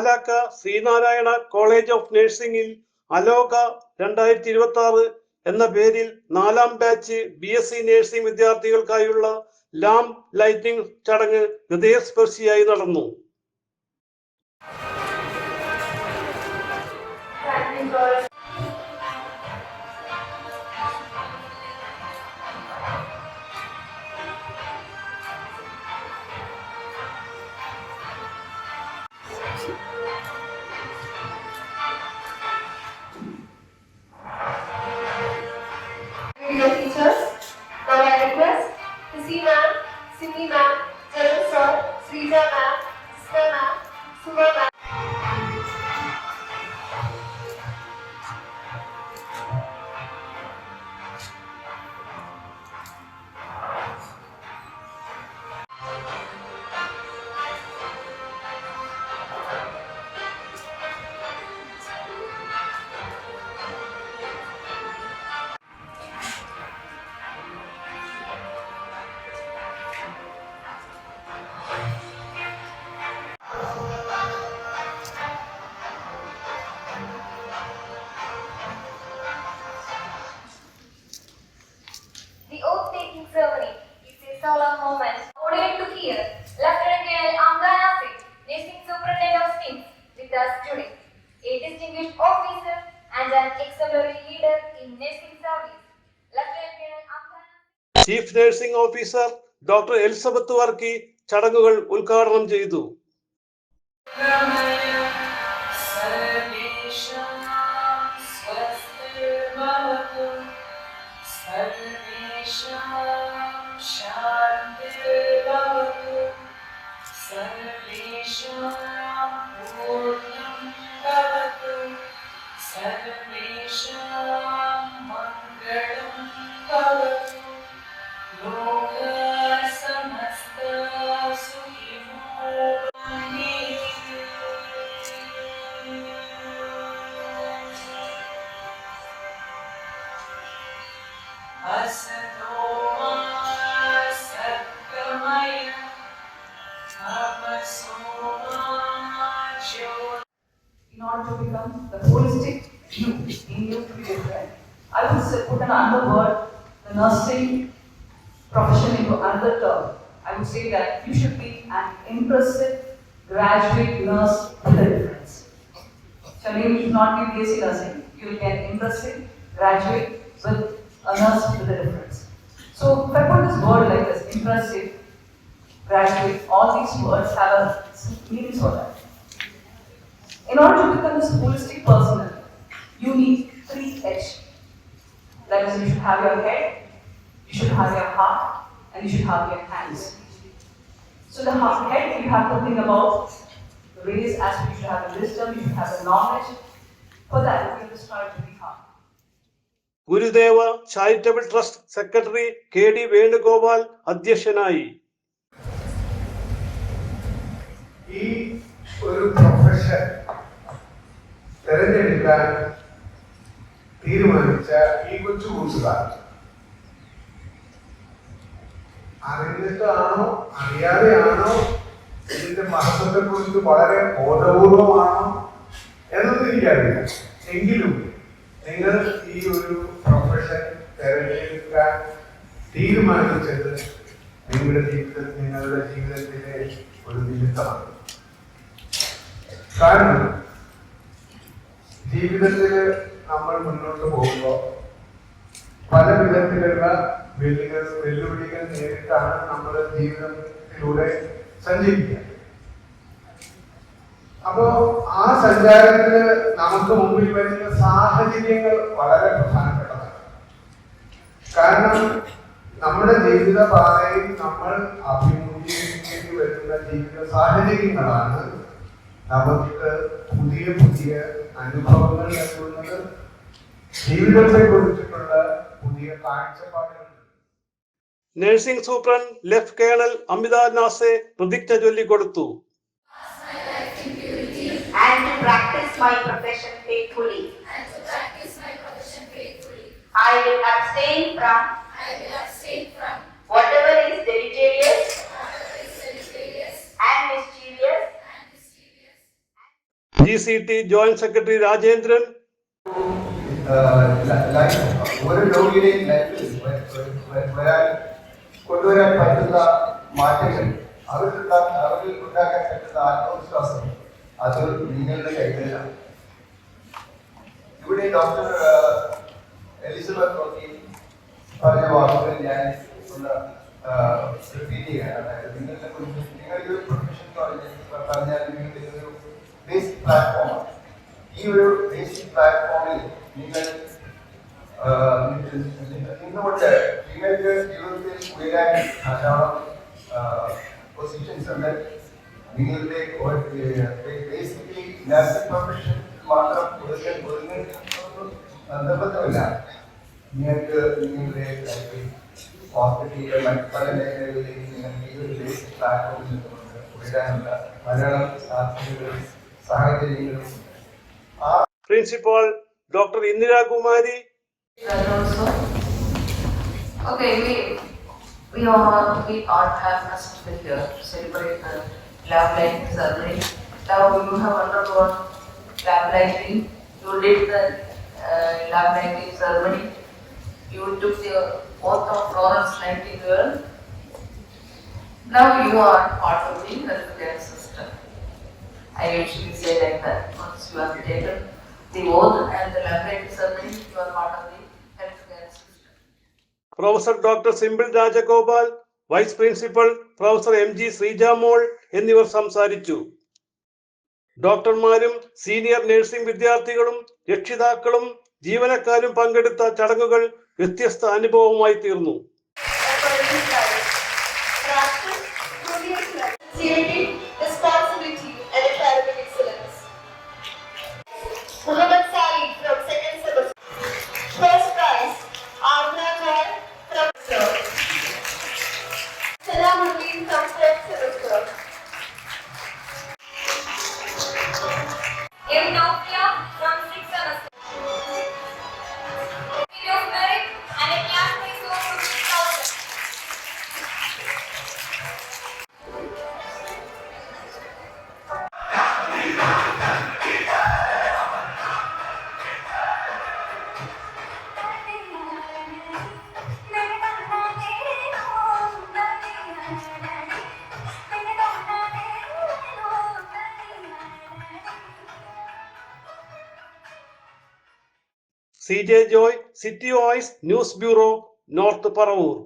പാലാക്ക Sreenarayana college of നഴ്സിംഗിൽ അലോക 2026 എന്ന പേരിൽ 4ാം ബാച്ച് BSc നഴ്സിംഗ് വിദ്യാർത്ഥികൾക്കായുള്ള ലാംപ് ലൈറ്റിംഗ് ചടങ്ങ് ഹൃദയസ്പർശിയായി നടന്നു. Teachers, now I request Sisi ma'am, Cindy ma'am, Jalan sir, Srija ma'am, Sita ma'am, Suma ma'am. The oath-taking ceremony is a solemn moment. Ordered to hear Lieutenant Colonel Amdan Asif, Nursing Superintendent of STEAM, with us today, a distinguished officer and an exemplary leader in nursing service. Lieutenant Colonel Amdan Asif. Chief nursing officer doctor Elizabeth Varkey ചടങ്ങുകൾ ഉദ്ഘാടനം ചെയ്തു. In order to become the holistic view in you to be different, I would put another word, the nursing profession, into another term. I would say that you should be an impressive graduate nurse with a difference. So you should not be BSc nursing, you will be an impressive graduate with a nurse with a difference. So if I put this word like this, impressive, graduate, all these words have a meaning for that. In order to become this holistic person, you need 3 H. That is, you should have your head, you should have your heart, and you should have your hands. So the head, you have to think about the various aspects. You should have the wisdom, you should have the knowledge. For that, you have to start to be calm. Gurudeva charitable trust secretary KD Venugopal അധ്യക്ഷനായി. ഈ ഒരു profession തിരഞ്ഞെടുക്കാൻ തീരുമാനിച്ച ഈ കൊച്ചു കൂട്ടുകാർ അറിഞ്ഞിട്ടാണോ അറിയാതെയാണോ ഇതിന്റെ മഹത്വത്തെ കുറിച്ച് വളരെ ബോധപൂർവമാണോ എന്നൊന്നും എനിക്കറിയില്ല. എങ്കിലും നിങ്ങൾ ഈ ഒരു പ്രൊഫഷൻ തിരഞ്ഞെടുക്കാൻ തീരുമാനിച്ചത് നിങ്ങളുടെ ജീവിതത്തിലെ ഒരു നിമിത്തമാണ്. കാരണം ജീവിതത്തിൽ നമ്മൾ മുന്നോട്ട് പോകുമ്പോൾ പല വിധത്തിലുള്ള വെല്ലുവിളികൾ നേരിട്ടാണ് നമ്മൾ ജീവിതത്തിലൂടെ സഞ്ചരിക്കുക. അപ്പോ ആ സഞ്ചാരത്തില് നമുക്ക് മുമ്പിൽ വരുന്ന സാഹചര്യങ്ങൾ വളരെ പ്രധാനപ്പെട്ടതാണ്. കാരണം നമ്മുടെ ജീവിതപാതയിൽ നമ്മൾ അഭിമുഖീകരിക്കേണ്ടി വരുന്ന ജീവിത സാഹചര്യങ്ങളാണ് നമുക്ക് പുതിയ പുതിയ അനുഭവങ്ങൾ നൽകുന്നത്, ജീവിതത്തെ കുറിച്ചിട്ടുള്ള പുതിയ കാഴ്ചപ്പാടുകൾ. നഴ്സിംഗ് സൂപ്രണ്ട് ലെഫ്റ്റ് കേണൽ അമിത നാസെ പ്രതിജ്ഞ ചൊല്ലിക്കൊടുത്തു. And to practice my profession faithfully. I will abstain from whatever is deleterious GCT joint secretary Rajendran, ഒരു രോഗിയുടെയും ലൈഫിൽ കൊണ്ടുവരാൻ പറ്റുന്ന മാറ്റങ്ങൾ അവരിൽ ഉണ്ടാക്കാൻ പറ്റുന്ന ആത്മവിശ്വാസം അത് നിങ്ങളുടെ കൈകളിലാണ്. ഇവിടെ ഡോക്ടർ എലിസബത്ത് റോക്കി പറഞ്ഞ വാക്കുകൾ ഞാൻ റിപ്പീറ്റ് ചെയ്യുകയാണ്. അതായത് നിങ്ങളുടെ ഒരു പ്രൊഫഷൻ പറഞ്ഞാൽ നിങ്ങളുടെ ഒരു ബേസിക് പ്ലാറ്റ്ഫോമാണ്. ഈ ഒരു ബേസിക് പ്ലാറ്റ്ഫോമിൽ നിങ്ങൾ നിന്നുകൊണ്ട് നിങ്ങൾക്ക് ജീവിതത്തിൽ ഉയരാൻ ധാരാളം പൊസിഷൻസ് ഉണ്ട്. നിങ്ങളുടെ ബേസിക്കലി നഴ്സിംഗ് പ്രൊഫഷൻ മാത്രം നിർബന്ധമില്ല. നിങ്ങൾക്ക് നിങ്ങളുടെ ഹോസ്പിറ്റലിലെ മറ്റ് പല മേഖലകളിലേക്ക് നിങ്ങൾക്ക് ഈ ഒരു ബേസിക് പ്ലാറ്റ്ഫോമിൽ നിന്നുകൊണ്ട് ഉയരാനുള്ള ധാരാളം സാധ്യതകളും സാഹചര്യങ്ങളും. Principal doctor Indira Kumari. Okay, we all have assembled here to celebrate the lab lighting ceremony. Now you have undergone lab lighting. You did the lab lighting ceremony. You took the oath of Florence Nightingale. Now you are part of the healthcare system. I usually say like that. Once you have taken the oath and the lab lighting ceremony, you are part of the healthcare system. Professor doctor Simple Rajagopal, vice principal professor MG Sreejamol എന്നിവർ സംസാരിച്ചു. ഡോക്ടർമാരും senior nursing വിദ്യാർത്ഥികളും രക്ഷിതാക്കളും ജീവനക്കാരും പങ്കെടുത്ത ചടങ്ങുകൾ വ്യത്യസ്ത അനുഭവമായി തീർന്നു. Responsibility and academic excellence. Muhammad Sali from second semester. First prize, Arna Joy from third. Salamuddin from fourth semester. M. Nokia from 6th semester. Degree of Merit and a class prize of 50,000. CJ Joy, city voice news bureau, north Paravur.